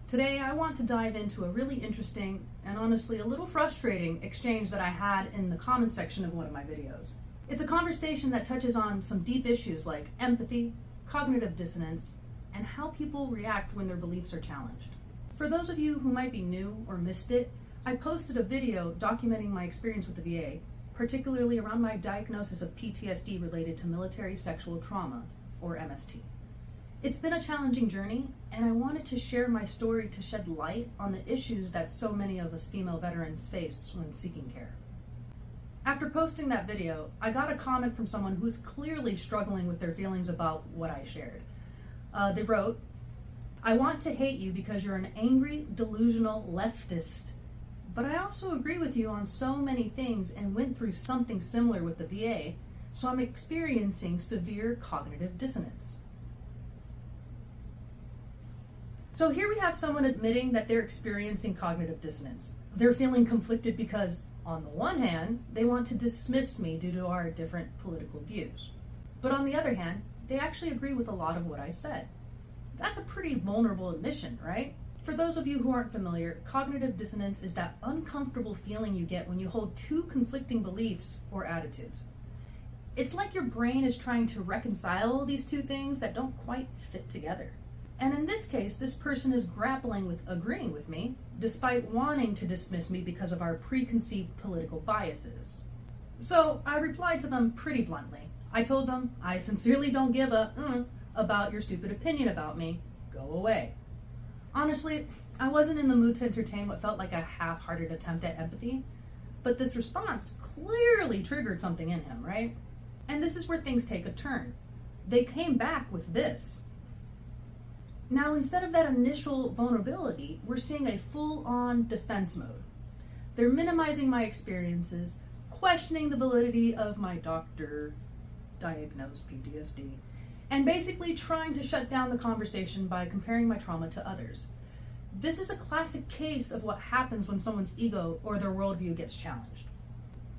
Today, I want to dive into a really interesting and honestly a little frustrating exchange that I had in the comment section of one of my videos. It's a conversation that touches on some deep issues like empathy, cognitive dissonance, and how people react when their beliefs are challenged. For those of you who might be new or missed it, I posted a video documenting my experience with the VA, particularly around my diagnosis of PTSD related to military sexual trauma, or MST. It's been a challenging journey, and I wanted to share my story to shed light on the issues that so many of us female veterans face when seeking care. After posting that video, I got a comment from someone who's clearly struggling with their feelings about what I shared. They wrote, "I want to hate you because you're an angry, delusional leftist, but I also agree with you on so many things and went through something similar with the VA, so I'm experiencing severe cognitive dissonance." So here we have someone admitting that they're experiencing cognitive dissonance. They're feeling conflicted because, on the one hand, they want to dismiss me due to our different political views. But on the other hand, they actually agree with a lot of what I said. That's a pretty vulnerable admission, right? For those of you who aren't familiar, cognitive dissonance is that uncomfortable feeling you get when you hold two conflicting beliefs or attitudes. It's like your brain is trying to reconcile these two things that don't quite fit together. And in this case, this person is grappling with agreeing with me, despite wanting to dismiss me because of our preconceived political biases. So I replied to them pretty bluntly. I told them, I sincerely don't give a about your stupid opinion about me. Go away. Honestly, I wasn't in the mood to entertain what felt like a half-hearted attempt at empathy, but this response clearly triggered something in him, right? And this is where things take a turn. They came back with this. Now, instead of that initial vulnerability, we're seeing a full-on defense mode. They're minimizing my experiences, questioning the validity of my doctor-diagnosed PTSD, and basically trying to shut down the conversation by comparing my trauma to others. This is a classic case of what happens when someone's ego or their worldview gets challenged.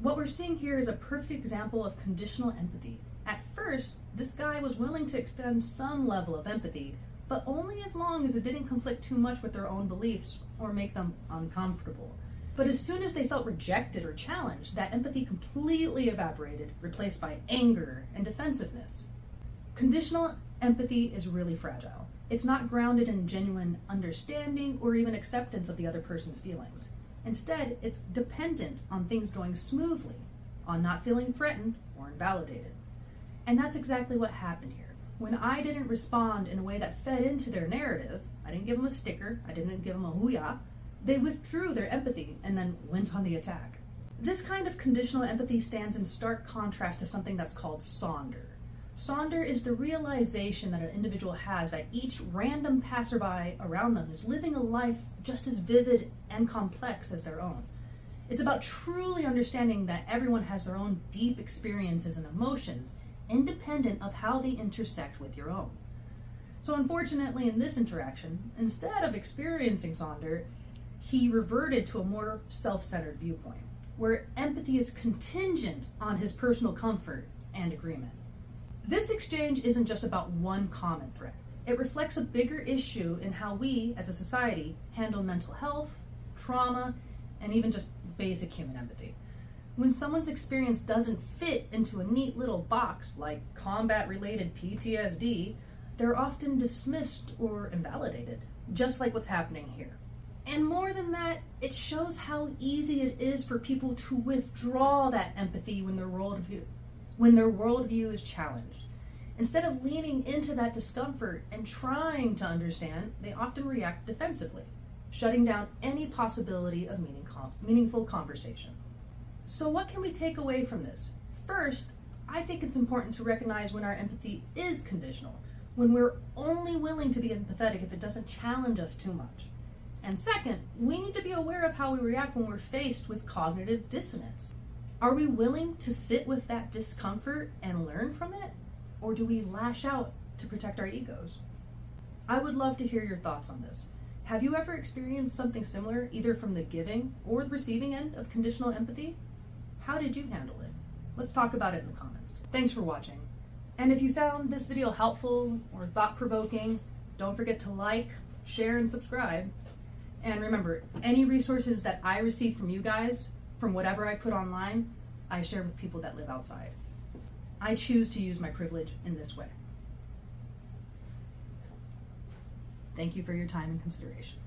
What we're seeing here is a perfect example of conditional empathy. At first, this guy was willing to extend some level of empathy, but only as long as it didn't conflict too much with their own beliefs or make them uncomfortable. But as soon as they felt rejected or challenged, that empathy completely evaporated, replaced by anger and defensiveness. Conditional empathy is really fragile. It's not grounded in genuine understanding or even acceptance of the other person's feelings. Instead, it's dependent on things going smoothly, on not feeling threatened or invalidated. And that's exactly what happened here. When I didn't respond in a way that fed into their narrative, I didn't give them a sticker, I didn't give them a hoo-yah, they withdrew their empathy and then went on the attack. This kind of conditional empathy stands in stark contrast to something that's called sonder. Sonder is the realization that an individual has that each random passerby around them is living a life just as vivid and complex as their own. It's about truly understanding that everyone has their own deep experiences and emotions, independent of how they intersect with your own. So unfortunately, in this interaction, instead of experiencing sonder, he reverted to a more self-centered viewpoint, where empathy is contingent on his personal comfort and agreement. This exchange isn't just about one common thread. It reflects a bigger issue in how we, as a society, handle mental health, trauma, and even just basic human empathy. When someone's experience doesn't fit into a neat little box like combat-related PTSD, they're often dismissed or invalidated, just like what's happening here. And more than that, it shows how easy it is for people to withdraw that empathy when their worldview is challenged. Instead of leaning into that discomfort and trying to understand, they often react defensively, shutting down any possibility of meaningful conversation. So what can we take away from this? First, I think it's important to recognize when our empathy is conditional, when we're only willing to be empathetic if it doesn't challenge us too much. And second, we need to be aware of how we react when we're faced with cognitive dissonance. Are we willing to sit with that discomfort and learn from it? Or do we lash out to protect our egos? I would love to hear your thoughts on this. Have you ever experienced something similar, either from the giving or the receiving end of conditional empathy? How did you handle it? Let's talk about it in the comments. Thanks for watching. And if you found this video helpful or thought-provoking, don't forget to like, share, and subscribe. And remember, any resources that I receive from you guys, from whatever I put online, I share with people that live outside. I choose to use my privilege in this way. Thank you for your time and consideration.